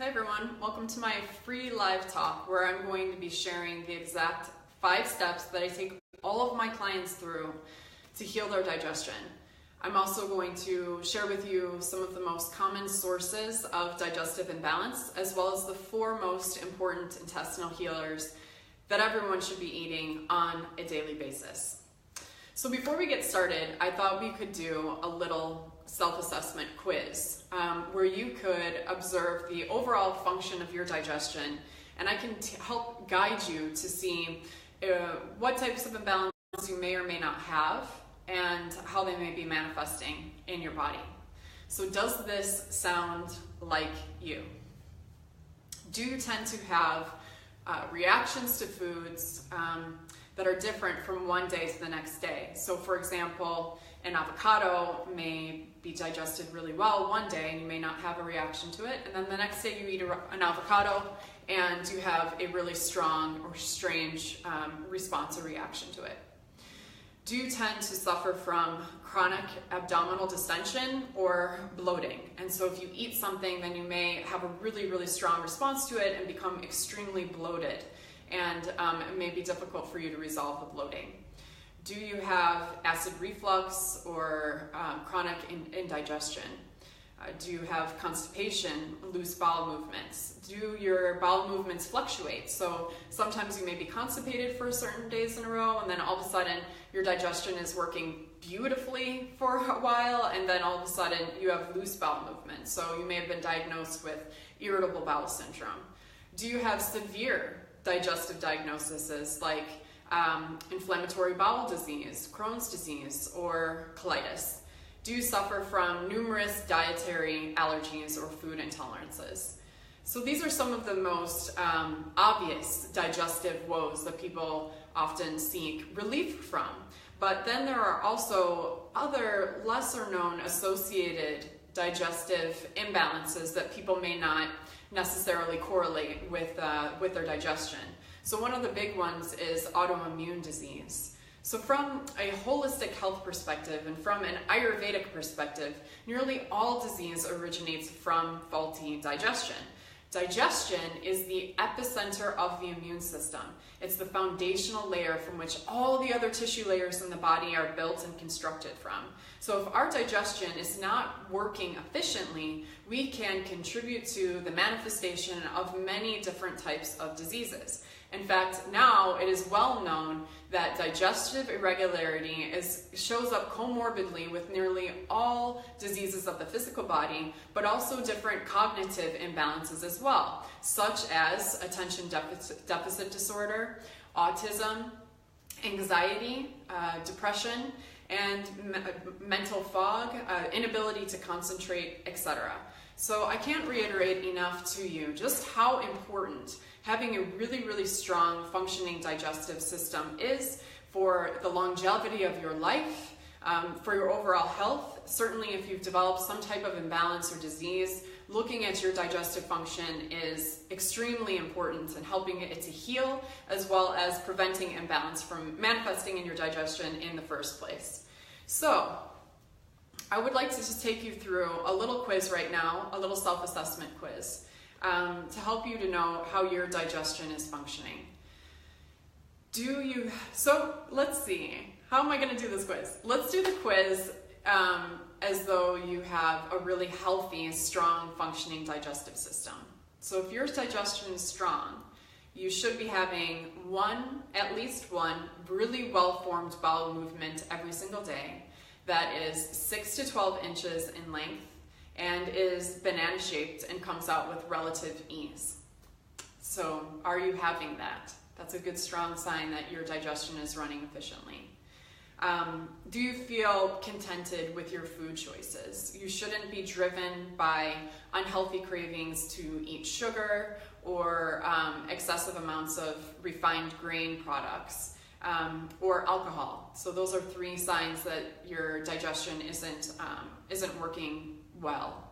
Hi everyone, welcome to my free live talk where I'm going to be sharing the exact 5 steps that I take all of my clients through to heal their digestion. I'm also going to share with you some of the most common sources of digestive imbalance, as well as the 4 most important intestinal healers that everyone should be eating on a daily basis. So before we get started, I thought we could do a little self-assessment quiz where you could observe the overall function of your digestion, and I can help guide you to see what types of imbalance you may or may not have and how they may be manifesting in your body. So does this sound like you? Do you tend to have reactions to foods that are different from one day to the next day? So for example, an avocado may be digested really well one day and you may not have a reaction to it, and then the next day you eat an avocado and you have a really strong or strange response or reaction to it. Do you tend to suffer from chronic abdominal distension or bloating? And so if you eat something, then you may have a really strong response to it and become extremely bloated, and it may be difficult for you to resolve the bloating. Do you have acid reflux or chronic indigestion? Do you have constipation, loose bowel movements? Do your bowel movements fluctuate? So sometimes you may be constipated for certain days in a row, and then all of a sudden your digestion is working beautifully for a while, and then all of a sudden you have loose bowel movements. So you may have been diagnosed with irritable bowel syndrome. Do you have severe digestive diagnoses like inflammatory bowel disease, Crohn's disease, or colitis? Do you suffer from numerous dietary allergies or food intolerances? So these are some of the most obvious digestive woes that people often seek relief from. But then there are also other lesser known associated digestive imbalances that people may not necessarily correlate with their digestion. So one of the big ones is autoimmune disease. So from a holistic health perspective and from an Ayurvedic perspective, nearly all disease originates from faulty digestion. Digestion is the epicenter of the immune system. It's the foundational layer from which all the other tissue layers in the body are built and constructed from. So if our digestion is not working efficiently, we can contribute to the manifestation of many different types of diseases. In fact, now it is well known that digestive irregularity shows up comorbidly with nearly all diseases of the physical body, but also different cognitive imbalances as well, such as attention deficit disorder, autism, anxiety, depression, and mental fog, inability to concentrate, etc. So I can't reiterate enough to you just how important having a really strong functioning digestive system is for the longevity of your life, for your overall health. Certainly if you've developed some type of imbalance or disease, looking at your digestive function is extremely important in helping it to heal, as well as preventing imbalance from manifesting in your digestion in the first place. So I would like to just take you through a little quiz right now, a little self-assessment quiz, to help you to know how your digestion is functioning. So let's see, how am I going to do this quiz? Let's do the quiz as though you have a really healthy, strong, functioning digestive system. So if your digestion is strong, you should be having at least one really well-formed bowel movement every single day that is 6 to 12 inches in length and is banana shaped and comes out with relative ease. So are you having that? That's a good strong sign that your digestion is running efficiently. Do you feel contented with your food choices? You shouldn't be driven by unhealthy cravings to eat sugar or excessive amounts of refined grain products or alcohol. So those are 3 signs that your digestion isn't working well.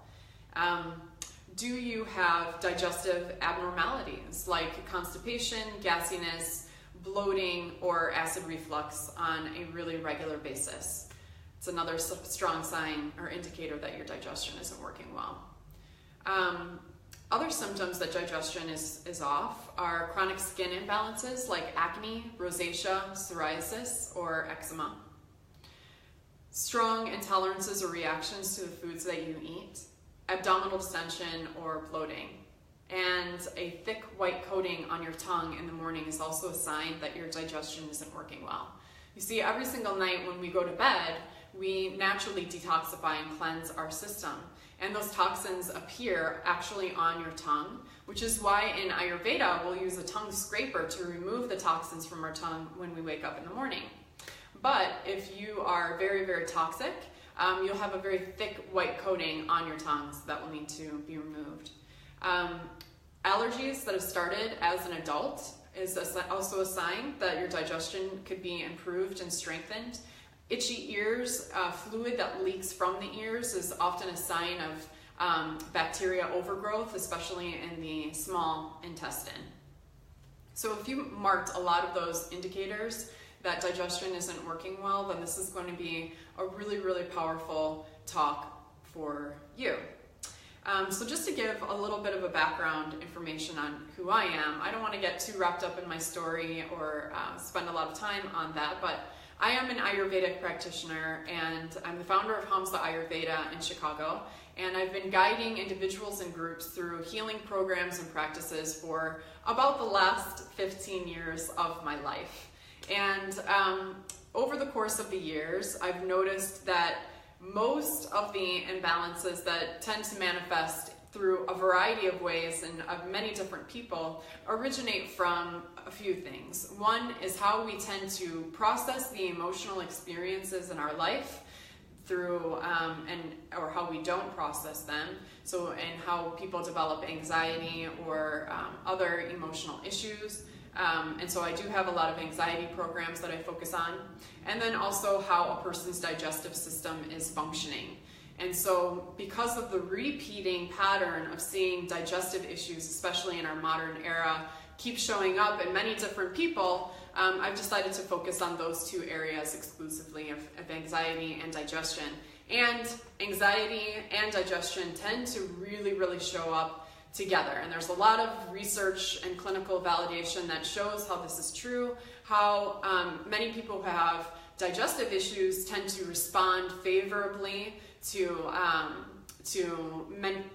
Do you have digestive abnormalities like constipation, gassiness, bloating, or acid reflux on a really regular basis? It's another strong sign or indicator that your digestion isn't working well. Other symptoms that digestion is off are chronic skin imbalances like acne, rosacea, psoriasis, or eczema. Strong intolerances or reactions to the foods that you eat, abdominal distension or bloating, and a thick white coating on your tongue in the morning is also a sign that your digestion isn't working well. You see, every single night when we go to bed, we naturally detoxify and cleanse our system. And those toxins appear actually on your tongue, which is why in Ayurveda we'll use a tongue scraper to remove the toxins from our tongue when we wake up in the morning. But if you are very, very toxic, you'll have a very thick white coating on your tongues that will need to be removed. Allergies that have started as an adult is also a sign that your digestion could be improved and strengthened. Itchy ears, fluid that leaks from the ears is often a sign of bacteria overgrowth, especially in the small intestine. So if you marked a lot of those indicators that digestion isn't working well, then this is going to be a really, really powerful talk for you. So just to give a little bit of a background information on who I am, I don't want to get too wrapped up in my story or spend a lot of time on that, but I am an Ayurvedic practitioner and I'm the founder of Hamsa Ayurveda in Chicago, and I've been guiding individuals and groups through healing programs and practices for about the last 15 years of my life. And over the course of the years, I've noticed that most of the imbalances that tend to manifest through a variety of ways and of many different people originate from a few things. One is how we tend to process the emotional experiences in our life through or how we don't process them. So, and how people develop anxiety or other emotional issues. And so I do have a lot of anxiety programs that I focus on. And then also how a person's digestive system is functioning. And so because of the repeating pattern of seeing digestive issues, especially in our modern era, keep showing up in many different people, I've decided to focus on those two areas exclusively of anxiety and digestion. And anxiety and digestion tend to really, really show up together. And there's a lot of research and clinical validation that shows how this is true, how many people who have digestive issues tend to respond favorably to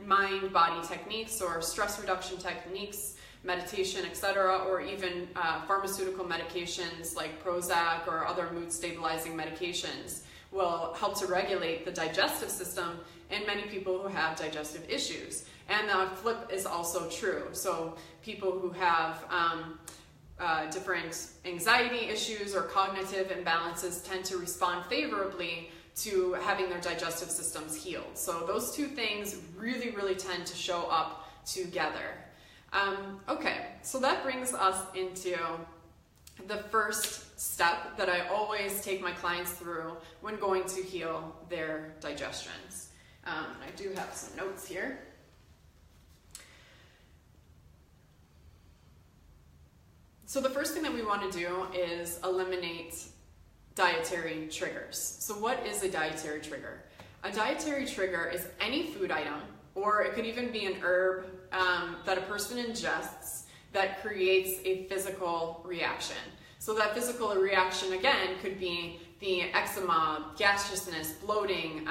mind-body techniques or stress reduction techniques, meditation, etc., or even pharmaceutical medications like Prozac or other mood-stabilizing medications will help to regulate the digestive system in many people who have digestive issues. And the flip is also true. So people who have different anxiety issues or cognitive imbalances tend to respond favorably to having their digestive systems healed. So those two things really, really tend to show up together. Okay, so that brings us into the first step that I always take my clients through when going to heal their digestions. I do have some notes here. So the first thing that we want to do is eliminate dietary triggers. So what is a dietary trigger? A dietary trigger is any food item, or it could even be an herb that a person ingests that creates a physical reaction. So that physical reaction, again, could be the eczema, gaseousness, bloating,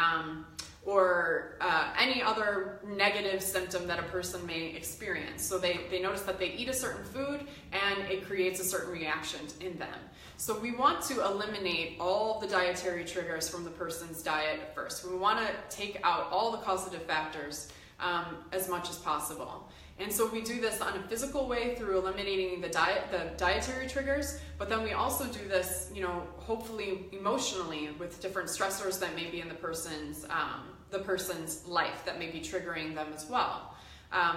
or any other negative symptom that a person may experience. So they notice that they eat a certain food and it creates a certain reaction in them. So we want to eliminate all the dietary triggers from the person's diet at first. We want to take out all the causative factors as much as possible. And so we do this on a physical way through eliminating the dietary triggers, but then we also do this, hopefully emotionally with different stressors that may be in the person's life that may be triggering them as well.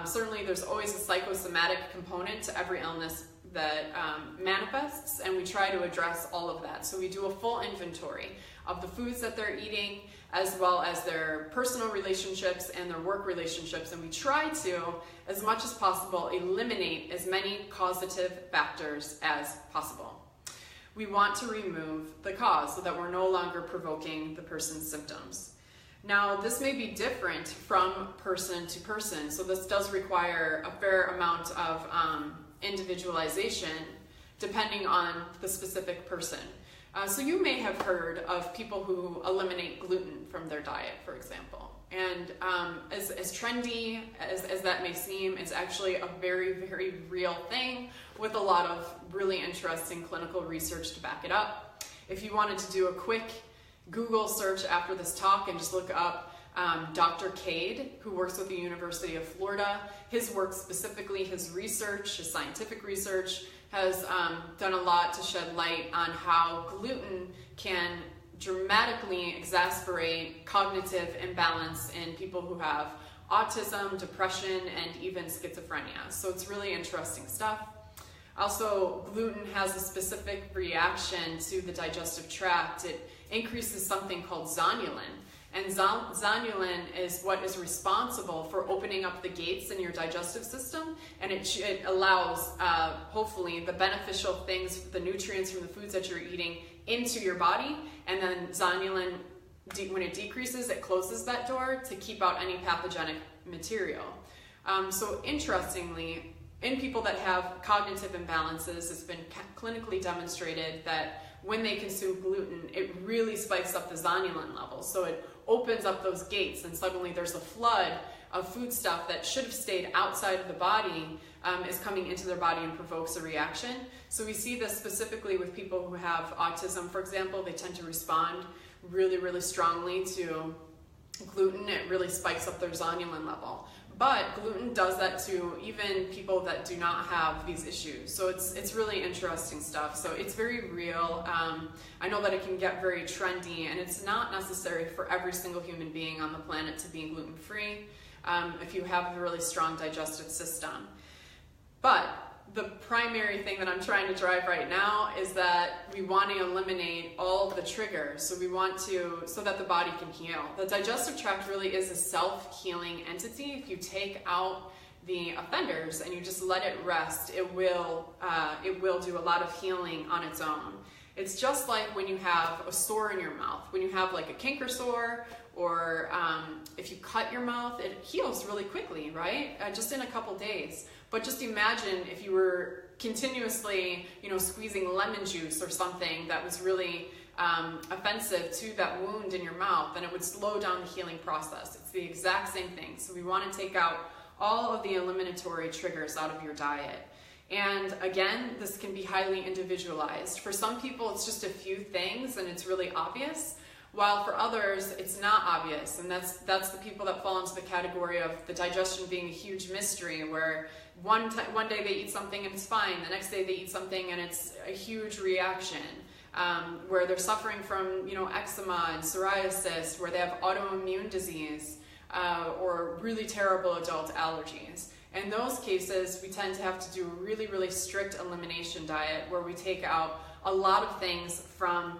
Certainly there's always a psychosomatic component to every illness that manifests, and we try to address all of that. So we do a full inventory of the foods that they're eating, as well as their personal relationships and their work relationships, and we try to, as much as possible, eliminate as many causative factors as possible. We want to remove the cause so that we're no longer provoking the person's symptoms. Now, this may be different from person to person, so this does require a fair amount of individualization depending on the specific person. So you may have heard of people who eliminate gluten from their diet, for example. And as trendy as that may seem, it's actually a very, very real thing with a lot of really interesting clinical research to back it up. If you wanted to do a quick Google search after this talk and just look up Dr. Cade, who works with the University of Florida, his work specifically, his research, his scientific research, has done a lot to shed light on how gluten can dramatically exacerbate cognitive imbalance in people who have autism, depression, and even schizophrenia. So it's really interesting stuff. Also, gluten has a specific reaction to the digestive tract. It increases something called zonulin. And zonulin is what is responsible for opening up the gates in your digestive system, and it allows, hopefully, the beneficial things, the nutrients from the foods that you're eating into your body, and then zonulin, when it decreases, it closes that door to keep out any pathogenic material. So interestingly, in people that have cognitive imbalances, it's been clinically demonstrated that when they consume gluten, it really spikes up the zonulin levels. So it opens up those gates, and suddenly there's a flood of food stuff that should have stayed outside of the body is coming into their body and provokes a reaction. So we see this specifically with people who have autism, for example. They tend to respond really, really strongly to gluten. It really spikes up their zonulin level. But gluten does that to even people that do not have these issues. So it's really interesting stuff. So it's very real. I know that it can get very trendy, and it's not necessary for every single human being on the planet to be gluten-free if you have a really strong digestive system. But the primary thing that I'm trying to drive right now is that we want to eliminate all of the triggers. So we want to, so that the body can heal. The digestive tract really is a self-healing entity. If you take out the offenders and you just let it rest, it will do a lot of healing on its own. It's just like when you have a sore in your mouth, when you have like a canker sore, or if you cut your mouth, it heals really quickly, right? Just in a couple days. But just imagine if you were continuously, squeezing lemon juice or something that was really offensive to that wound in your mouth, then it would slow down the healing process. It's the exact same thing. So we want to take out all of the eliminatory triggers out of your diet. And again, this can be highly individualized. For some people, it's just a few things and it's really obvious, while for others, it's not obvious. And that's the people that fall into the category of the digestion being a huge mystery, where one day they eat something and it's fine, the next day they eat something and it's a huge reaction, where they're suffering from eczema and psoriasis, where they have autoimmune disease, or really terrible adult allergies. In those cases, we tend to have to do a really, really strict elimination diet where we take out a lot of things from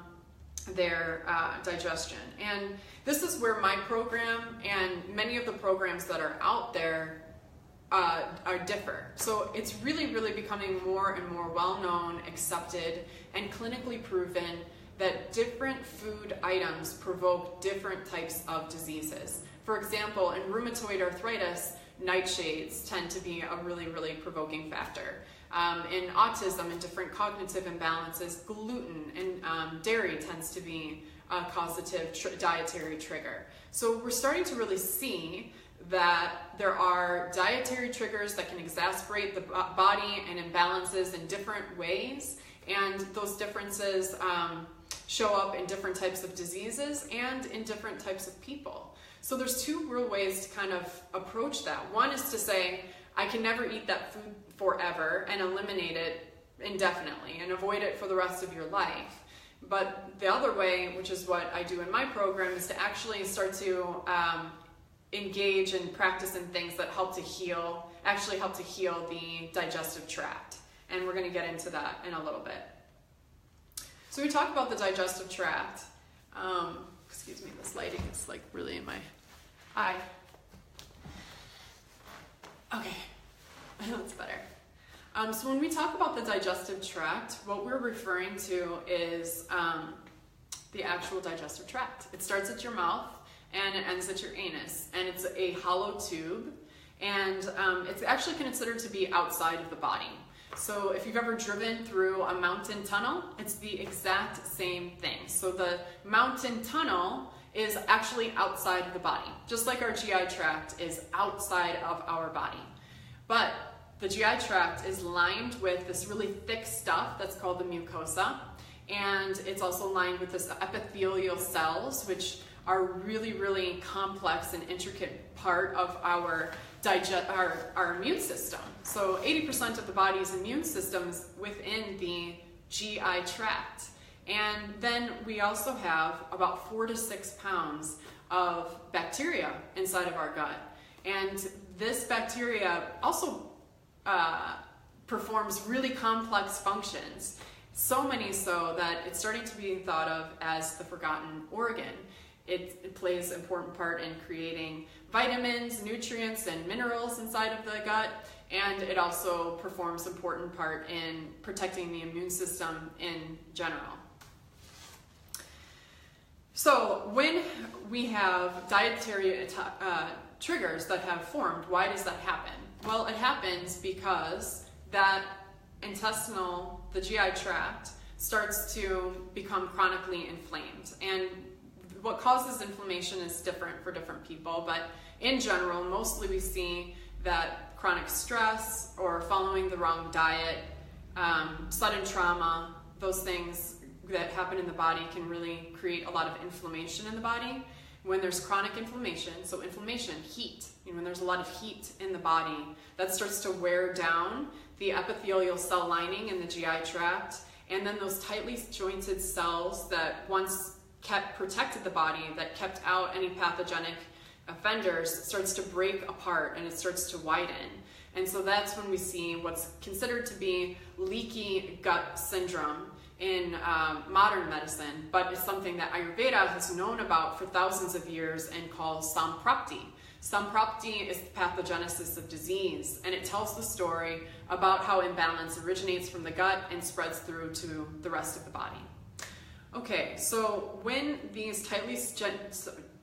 their digestion. And this is where my program and many of the programs that are out there differ. So it's really, really becoming more and more well-known, accepted, and clinically proven that different food items provoke different types of diseases. For example, in rheumatoid arthritis, nightshades tend to be a really, really provoking factor. In autism and different cognitive imbalances, gluten and dairy tends to be a causative dietary trigger. So we're starting to really see that there are dietary triggers that can exacerbate the body and imbalances in different ways, and those differences show up in different types of diseases and in different types of people. So there's two real ways to kind of approach that. One is to say, I can never eat that food forever and eliminate it indefinitely and avoid it for the rest of your life. But the other way, which is what I do in my program, is to actually start to engage and practice in things that help to heal the digestive tract. And we're going to get into that in a little bit. So we talk about the digestive tract. Excuse me, this lighting is like really in my eye. Okay, that's better. So when we talk about the digestive tract, what we're referring to is the actual digestive tract. It starts at your mouth, and it ends at your anus. And it's a hollow tube, and it's actually considered to be outside of the body. So if you've ever driven through a mountain tunnel, it's the exact same thing. So the mountain tunnel is actually outside of the body, just like our GI tract is outside of our body. But the GI tract is lined with this really thick stuff that's called the mucosa, and it's also lined with this epithelial cells, which are really, really complex and intricate part of our immune system. So 80% of the body's immune system is within the GI tract. And then we also have about 4 to 6 pounds of bacteria inside of our gut. And this bacteria also performs really complex functions. So many so that it's starting to be thought of as the forgotten organ. It plays an important part in creating vitamins, nutrients, and minerals inside of the gut, and it also performs an important part in protecting the immune system in general. So when we have dietary triggers that have formed, why does that happen? Well, it happens because that the GI tract starts to become chronically inflamed. And what causes inflammation is different for different people, but in general, mostly we see that chronic stress or following the wrong diet, sudden trauma, those things that happen in the body can really create a lot of inflammation in the body. When there's chronic inflammation, so inflammation, heat, when there's a lot of heat in the body, that starts to wear down the epithelial cell lining in the GI tract, and then those tightly jointed cells that once protected the body, that kept out any pathogenic offenders, starts to break apart and it starts to widen. And so that's when we see what's considered to be leaky gut syndrome in modern medicine, but it's something that Ayurveda has known about for thousands of years and calls samprapti. Samprapti is the pathogenesis of disease, and it tells the story about how imbalance originates from the gut and spreads through to the rest of the body. Okay, so when these tightly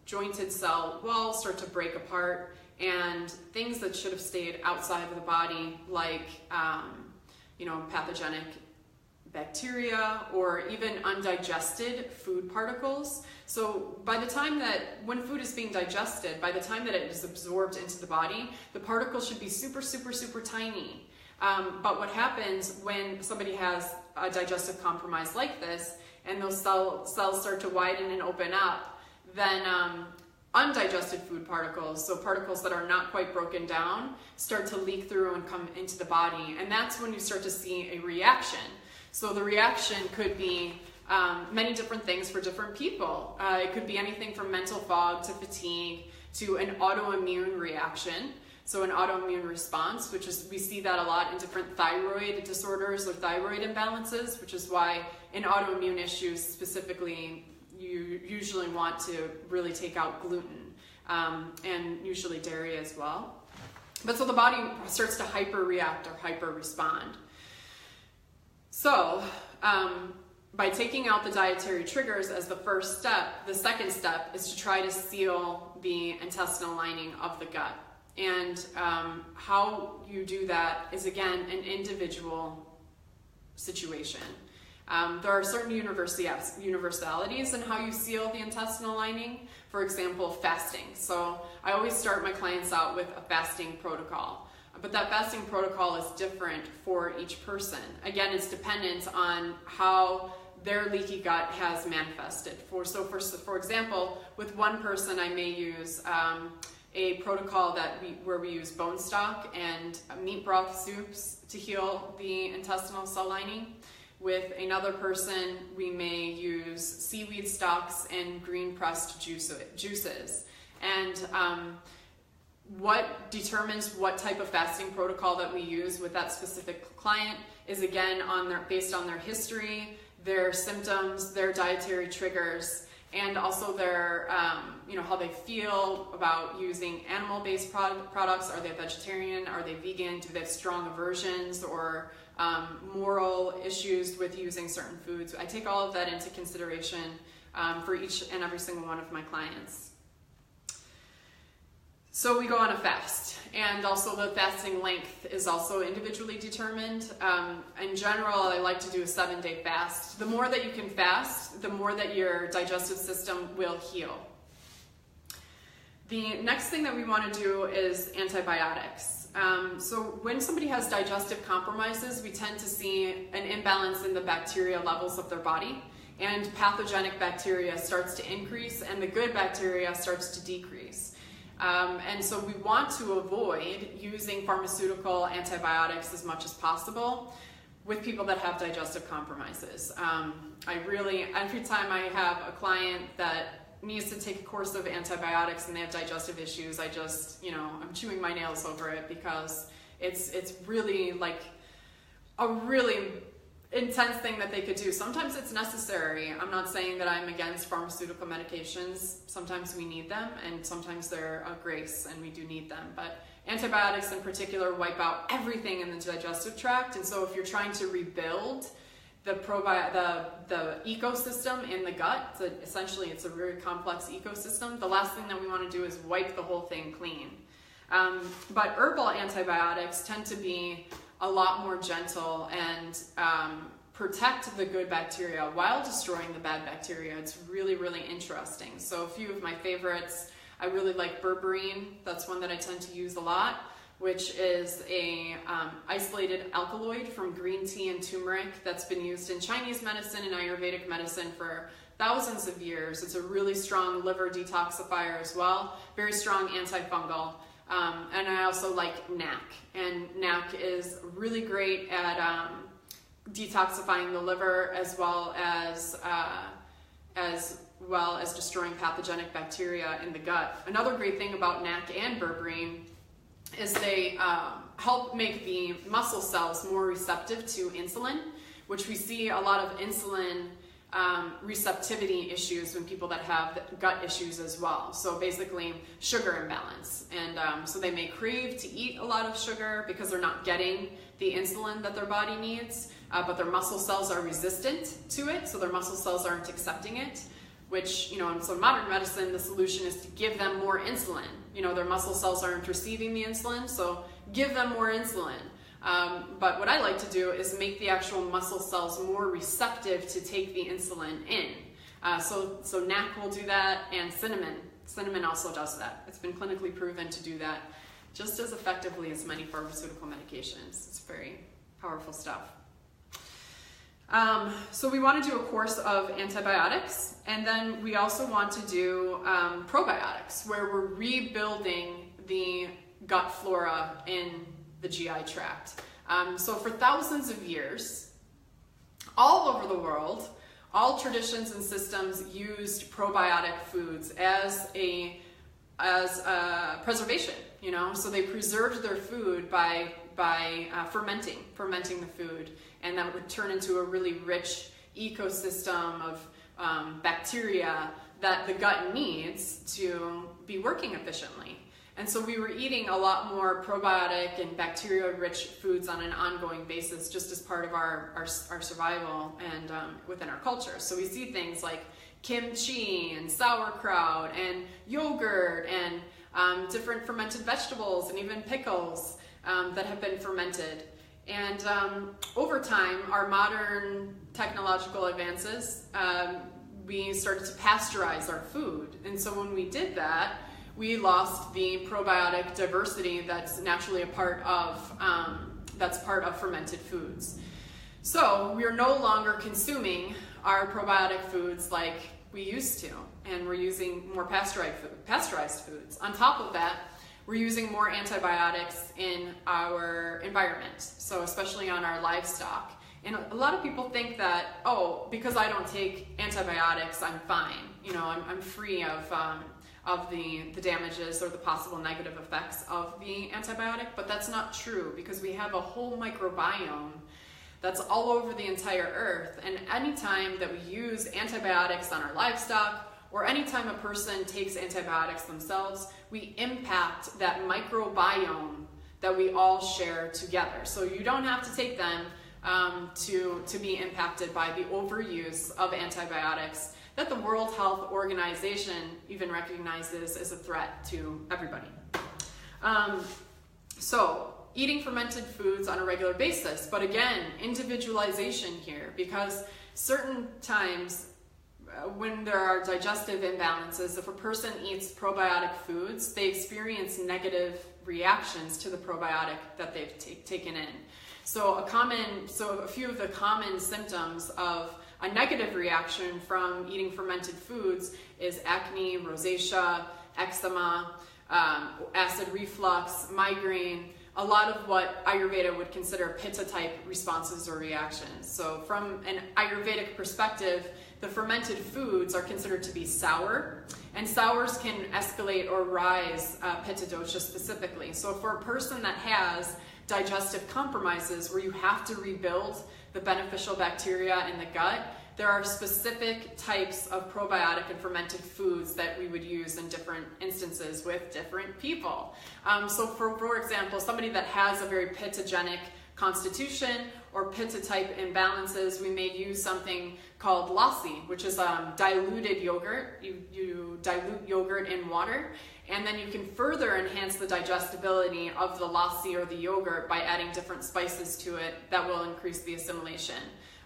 jointed cell walls start to break apart and things that should have stayed outside of the body, like pathogenic bacteria or even undigested food particles. So by the time when food is being digested, by the time that it is absorbed into the body, the particles should be super, super, super tiny. But what happens when somebody has a digestive compromise like this, and those cells start to widen and open up, then undigested food particles, so particles that are not quite broken down, start to leak through and come into the body. And that's when you start to see a reaction. So the reaction could be many different things for different people. It could be anything from mental fog to fatigue to an autoimmune reaction. So an autoimmune response, which is, we see that a lot in different thyroid disorders or thyroid imbalances, which is why in autoimmune issues specifically, you usually want to really take out gluten and usually dairy as well. But so the body starts to hyper-react or hyper-respond. So by taking out the dietary triggers as the first step, the second step is to try to seal the intestinal lining of the gut. And how you do that is, again, an individual situation. There are certain universalities in how you seal the intestinal lining. For example, fasting. So I always start my clients out with a fasting protocol. But that fasting protocol is different for each person. Again, it's dependent on how their leaky gut has manifested. For example, with one person, I may use a protocol where we use bone stock and meat broth soups to heal the intestinal cell lining. With another person, we may use seaweed stocks and green pressed juices. And what determines what type of fasting protocol that we use with that specific client is, again, based on their history, their symptoms, their dietary triggers, and also their, how they feel about using animal-based products. Are they vegetarian? Are they vegan? Do they have strong aversions or moral issues with using certain foods? I take all of that into consideration for each and every single one of my clients. So we go on a fast, and also the fasting length is also individually determined. In general, I like to do a 7-day fast. The more that you can fast, the more that your digestive system will heal. The next thing that we want to do is antibiotics. So when somebody has digestive compromises, we tend to see an imbalance in the bacteria levels of their body, and pathogenic bacteria starts to increase and the good bacteria starts to decrease. And so we want to avoid using pharmaceutical antibiotics as much as possible with people that have digestive compromises. Every time I have a client that needs to take a course of antibiotics and they have digestive issues, I'm chewing my nails over it, because it's really like a really intense thing that they could do. Sometimes it's necessary. I'm not saying that I'm against pharmaceutical medications. Sometimes we need them, and sometimes they're a grace and we do need them. But antibiotics in particular wipe out everything in the digestive tract, and so if you're trying to rebuild the ecosystem in the gut, essentially it's a very complex ecosystem, the last thing that we want to do is wipe the whole thing clean. But herbal antibiotics tend to be a lot more gentle and protect the good bacteria while destroying the bad bacteria. It's really, really interesting. So a few of my favorites, I really like berberine. That's one that I tend to use a lot, which is a isolated alkaloid from green tea and turmeric that's been used in Chinese medicine and Ayurvedic medicine for thousands of years. It's a really strong liver detoxifier as well, very strong antifungal. And I also like NAC, and NAC is really great at detoxifying the liver as well as destroying pathogenic bacteria in the gut. Another great thing about NAC and berberine is they help make the muscle cells more receptive to insulin, which we see a lot of insulin receptivity issues when people that have gut issues as well. So basically sugar imbalance, and so they may crave to eat a lot of sugar because they're not getting the insulin that their body needs, but their muscle cells are resistant to it, so their muscle cells aren't accepting it, which, and so in modern medicine the solution is to give them more insulin. Their muscle cells aren't receiving the insulin, so give them more insulin. But what I like to do is make the actual muscle cells more receptive to take the insulin in. So NAC will do that, and cinnamon also does that. It's been clinically proven to do that just as effectively as many pharmaceutical medications. It's very powerful stuff. So we want to do a course of antibiotics, and then we also want to do probiotics, where we're rebuilding the gut flora in the GI tract. So for thousands of years, all over the world, all traditions and systems used probiotic foods as preservation. So they preserved their food by fermenting the food, and that would turn into a really rich ecosystem of bacteria that the gut needs to be working efficiently. And so we were eating a lot more probiotic and bacteria-rich foods on an ongoing basis, just as part of our survival and within our culture. So we see things like kimchi and sauerkraut and yogurt and different fermented vegetables and even pickles that have been fermented. And over time, our modern technological advances, we started to pasteurize our food. And so when we did that, we lost the probiotic diversity that's naturally a part of fermented foods. So we're no longer consuming our probiotic foods like we used to, and we're using more pasteurized foods. On top of that, we're using more antibiotics in our environment, so especially on our livestock. And a lot of people think that, because I don't take antibiotics, I'm fine. I'm free of the damages or the possible negative effects of the antibiotic, but that's not true, because we have a whole microbiome that's all over the entire earth, and anytime that we use antibiotics on our livestock, or anytime a person takes antibiotics themselves, we impact that microbiome that we all share together. So you don't have to take them to be impacted by the overuse of antibiotics that the World Health Organization even recognizes as a threat to everybody. So eating fermented foods on a regular basis, but again, individualization here, because certain times when there are digestive imbalances, if a person eats probiotic foods, they experience negative reactions to the probiotic that they've taken in. So a few of the common symptoms of a negative reaction from eating fermented foods is acne, rosacea, eczema, acid reflux, migraine, a lot of what Ayurveda would consider pitta-type responses or reactions. So from an Ayurvedic perspective, the fermented foods are considered to be sour, and sours can escalate or rise pitta dosha specifically. So for a person that has digestive compromises where you have to rebuild the beneficial bacteria in the gut, there are specific types of probiotic and fermented foods that we would use in different instances with different people. So for example, somebody that has a very pitta-genic constitution or pitta-type imbalances, we may use something called lassi, which is diluted yogurt. You dilute yogurt in water, and then you can further enhance the digestibility of the lassi or the yogurt by adding different spices to it that will increase the assimilation.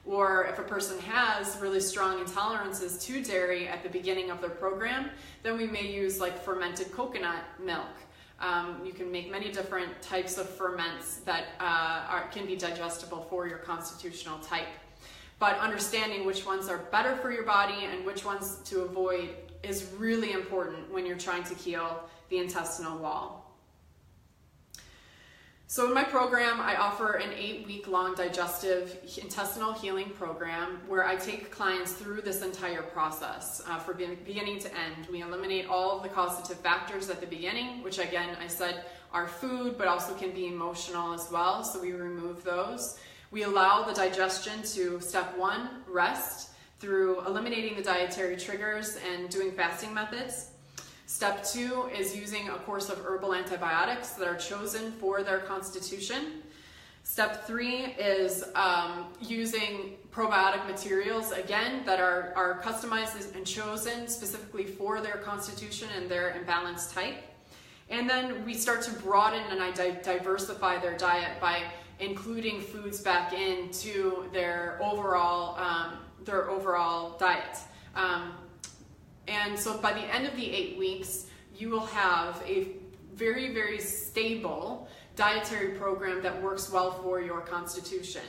Or if a person has really strong intolerances to dairy at the beginning of their program, then we may use like fermented coconut milk. You can make many different types of ferments that can be digestible for your constitutional type. But understanding which ones are better for your body and which ones to avoid is really important when you're trying to heal the intestinal wall. So in my program, I offer an 8-week-long digestive intestinal healing program where I take clients through this entire process from beginning to end. We eliminate all of the causative factors at the beginning, which again, I said are food, but also can be emotional as well. So we remove those. We allow the digestion to, step 1, rest through eliminating the dietary triggers and doing fasting methods. Step 2 is using a course of herbal antibiotics that are chosen for their constitution. Step 3 is using probiotic materials, again, that are customized and chosen specifically for their constitution and their imbalanced type. And then we start to broaden and diversify their diet by including foods back into their overall diet. And so by the end of the 8 weeks, you will have a very, very stable dietary program that works well for your constitution.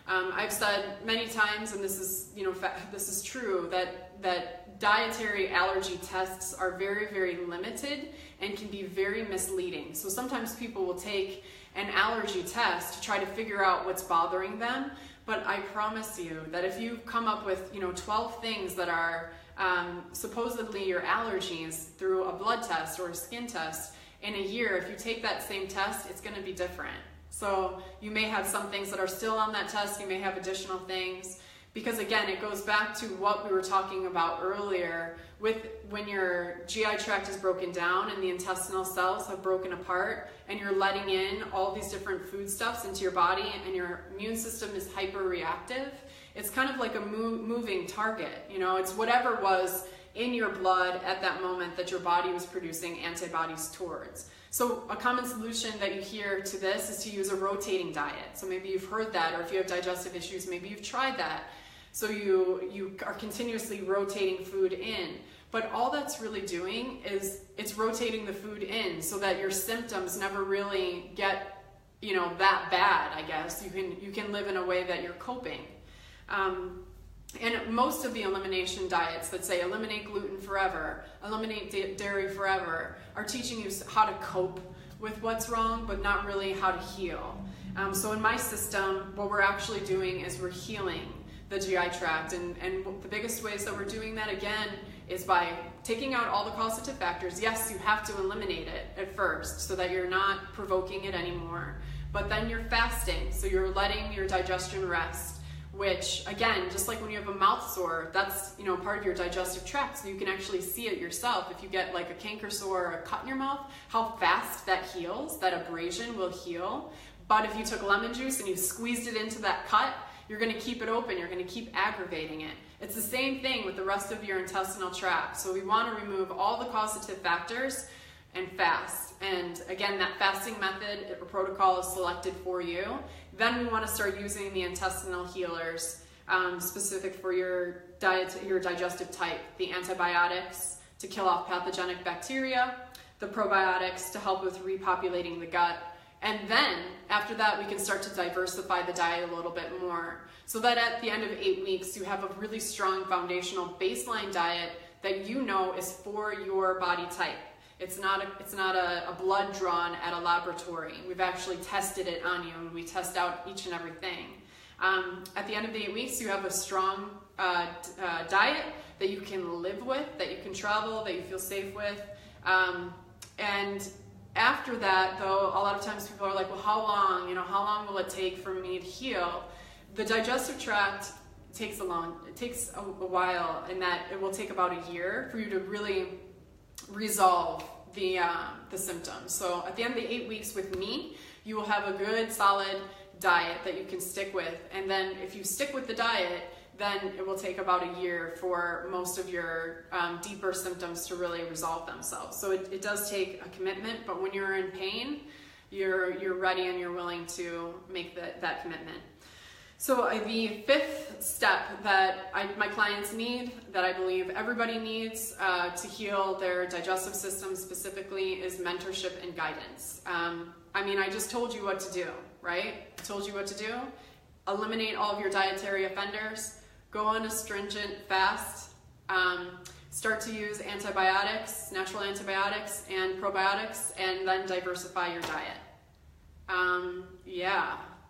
I've said many times, and this is true, that dietary allergy tests are very, very limited and can be very misleading. So sometimes people will take an allergy test to try to figure out what's bothering them, but I promise you that if you come up with 12 things that are supposedly your allergies through a blood test or a skin test, in a year, if you take that same test, it's going to be different. So you may have some things that are still on that test, you may have additional things, because again, it goes back to what we were talking about earlier with when your GI tract is broken down and the intestinal cells have broken apart and you're letting in all these different foodstuffs into your body and your immune system is hyperreactive. It's kind of like a moving target. It's whatever was in your blood at that moment that your body was producing antibodies towards. So a common solution that you hear to this is to use a rotating diet. So maybe you've heard that, or if you have digestive issues, maybe you've tried that. So you are continuously rotating food in. But all that's really doing is it's rotating the food in so that your symptoms never really get, that bad, I guess. You can live in a way that you're coping. And most of the elimination diets that say eliminate gluten forever, eliminate dairy forever, are teaching you how to cope with what's wrong, but not really how to heal. So in my system, what we're actually doing is we're healing the GI tract. And the biggest ways that we're doing that, again, is by taking out all the causative factors. Yes, you have to eliminate it at first so that you're not provoking it anymore. But then you're fasting, so you're letting your digestion rest, which, again, just like when you have a mouth sore, that's part of your digestive tract, so you can actually see it yourself. If you get like a canker sore or a cut in your mouth, how fast that heals, that abrasion will heal. But if you took lemon juice and you squeezed it into that cut, you're going to keep it open, you're going to keep aggravating it. It's the same thing with the rest of your intestinal tract. So we want to remove all the causative factors and fast. And again, that fasting method or protocol is selected for you. Then we want to start using the intestinal healers specific for your diet, your digestive type, the antibiotics to kill off pathogenic bacteria, the probiotics to help with repopulating the gut. And then after that, we can start to diversify the diet a little bit more so that at the end of 8 weeks, you have a really strong foundational baseline diet that you know is for your body type. It's not a blood drawn at a laboratory. We've actually tested it on you, and we test out each and everything. At the end of the 8 weeks, you have a strong diet that you can live with, that you can travel, that you feel safe with. And after that, though, a lot of times people are like, well, how long? How long will it take for me to heal? The digestive tract takes a while, in that it will take about a year for you to really resolve the symptoms. So at the end of the 8 weeks with me, you will have a good solid diet that you can stick with. And then if you stick with the diet, then it will take about a year for most of your deeper symptoms to really resolve themselves. So it does take a commitment, but when you're in pain, you're ready and you're willing to make that commitment. So the fifth step that my clients need, that I believe everybody needs to heal their digestive system specifically, is mentorship and guidance. I just told you what to do, right? I told you what to do. Eliminate all of your dietary offenders, go on a stringent fast, start to use antibiotics, natural antibiotics and probiotics, and then diversify your diet.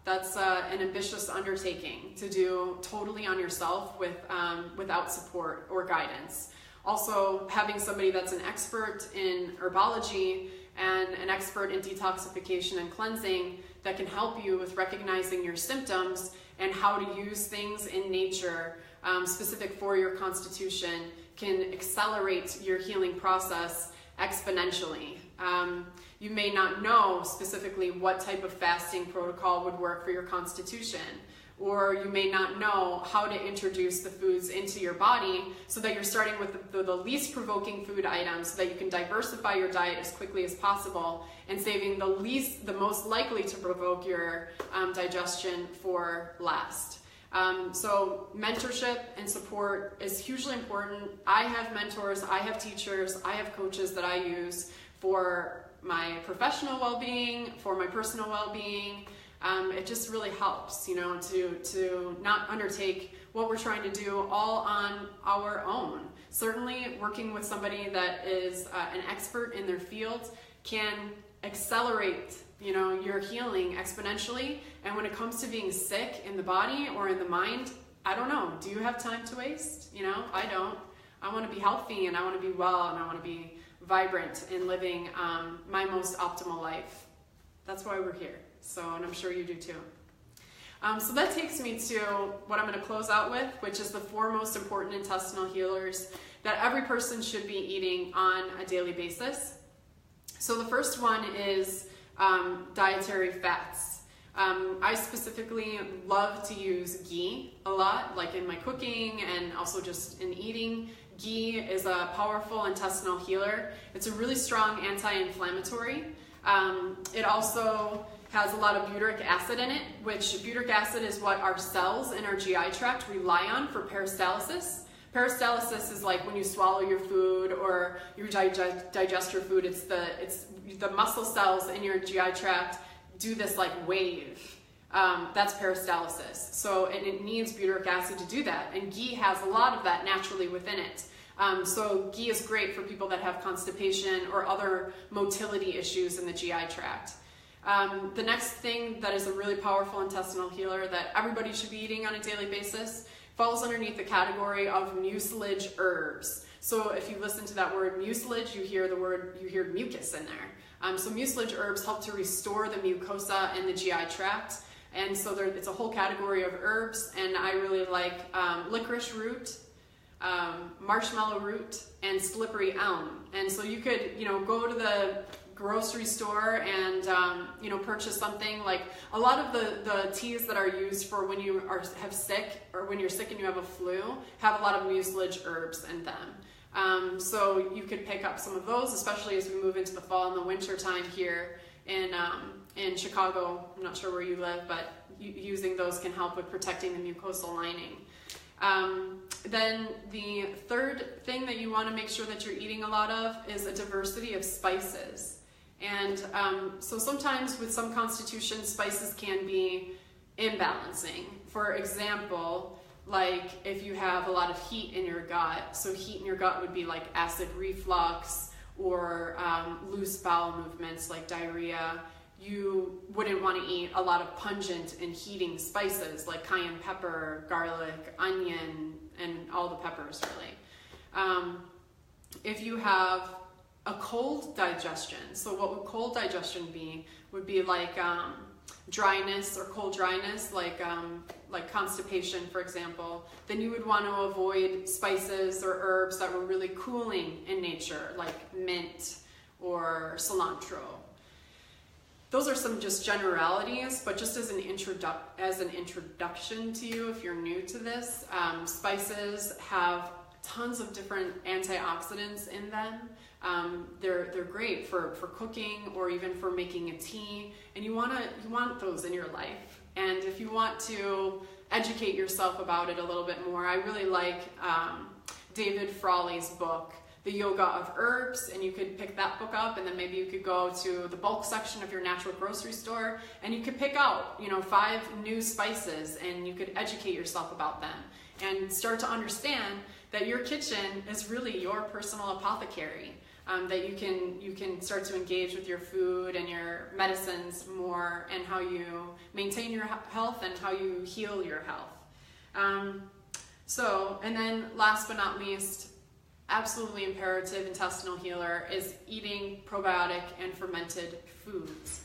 That's an ambitious undertaking to do totally on yourself without support or guidance. Also, having somebody that's an expert in herbology and an expert in detoxification and cleansing that can help you with recognizing your symptoms and how to use things in nature specific for your constitution can accelerate your healing process exponentially. You may not know specifically what type of fasting protocol would work for your constitution, or you may not know how to introduce the foods into your body so that you're starting with the least provoking food items so that you can diversify your diet as quickly as possible and saving the most likely to provoke your digestion for last. So mentorship and support is hugely important. I have mentors, I have teachers, I have coaches that I use for my professional well-being, for my personal well-being. It just really helps, to not undertake what we're trying to do all on our own. Certainly working with somebody that is an expert in their field can accelerate your healing exponentially. And when it comes to being sick in the body or in the mind, I don't know. Do you have time to waste? I don't. I want to be healthy and I want to be well and I want to be vibrant in living my most optimal life. That's why we're here. And I'm sure you do too. So that takes me to what I'm going to close out with, which is the 4 most important intestinal healers that every person should be eating on a daily basis. So the first one is dietary fats. I specifically love to use ghee a lot, like in my cooking and also just in eating. Ghee is a powerful intestinal healer. It's a really strong anti-inflammatory. It also has a lot of butyric acid in it, which butyric acid is what our cells in our GI tract rely on for peristalsis. Peristalsis is like when you swallow your food or you digest your food. It's the muscle cells in your GI tract do this like wave. That's peristalsis. And it needs butyric acid to do that. And ghee has a lot of that naturally within it. So ghee is great for people that have constipation or other motility issues in the GI tract. The next thing that is a really powerful intestinal healer that everybody should be eating on a daily basis falls underneath the category of mucilage herbs. So if you listen to that word mucilage, you hear mucus in there. So mucilage herbs help to restore the mucosa in the GI tract. And so it's a whole category of herbs, and I really like licorice root, marshmallow root, and slippery elm. And so you could, go to the grocery store and, purchase something like a lot of the teas that are used for when you have sick or when you're sick and you have a flu have a lot of mucilage herbs in them. So you could pick up some of those, especially as we move into the fall and the winter time here in Chicago. I'm not sure where you live, but using those can help with protecting the mucosal lining. Then the third thing that you want to make sure that you're eating a lot of is a diversity of spices. And so sometimes with some constitutions, spices can be imbalancing. For example, like if you have a lot of heat in your gut, so heat in your gut would be like acid reflux or loose bowel movements like diarrhea. You wouldn't want to eat a lot of pungent and heating spices like cayenne pepper, garlic, onion, and all the peppers really. If you have a cold digestion, so what would cold digestion be? Would be like dryness or cold dryness, like constipation, for example. Then you would want to avoid spices or herbs that were really cooling in nature, like mint or cilantro. Those are some just generalities, but just as an introduction to you, if you're new to this, spices have tons of different antioxidants in them. They're great for cooking or even for making a tea, and you want those in your life. And if you want to educate yourself about it a little bit more, I really like David Frawley's book, The Yoga of Herbs, and you could pick that book up, and then maybe you could go to the bulk section of your natural grocery store, and you could pick out 5 new spices, and you could educate yourself about them and start to understand that your kitchen is really your personal apothecary. That you can start to engage with your food and your medicines more, and how you maintain your health and how you heal your health. And then last but not least, absolutely imperative intestinal healer is eating probiotic and fermented foods.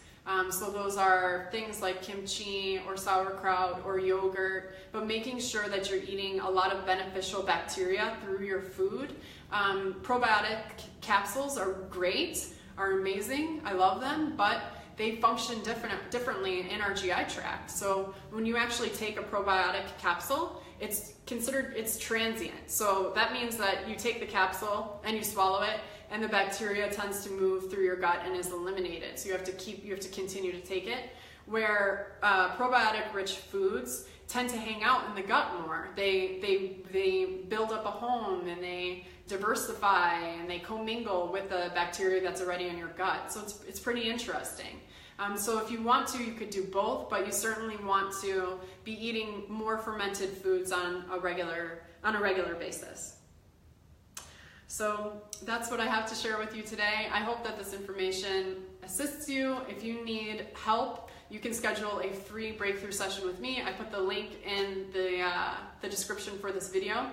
So those are things like kimchi or sauerkraut or yogurt, but making sure that you're eating a lot of beneficial bacteria through your food. Probiotic capsules are great, are amazing, I love them, but they function differently in our GI tract. So when you actually take a probiotic capsule, it's transient. So that means that you take the capsule and you swallow it, and the bacteria tends to move through your gut and is eliminated. So you have to continue to take it. Where probiotic-rich foods tend to hang out in the gut more. They build up a home, and they diversify, and they commingle with the bacteria that's already in your gut. So it's pretty interesting. So if you want to, you could do both, but you certainly want to be eating more fermented foods on a regular basis. So that's what I have to share with you today. I hope that this information assists you. If you need help, you can schedule a free breakthrough session with me. I put the link in the description for this video.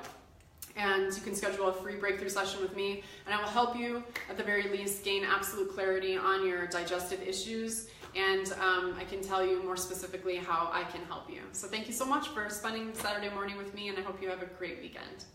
And you can schedule a free breakthrough session with me, and I will help you, at the very least, gain absolute clarity on your digestive issues, and I can tell you more specifically how I can help you. So thank you so much for spending Saturday morning with me, and I hope you have a great weekend.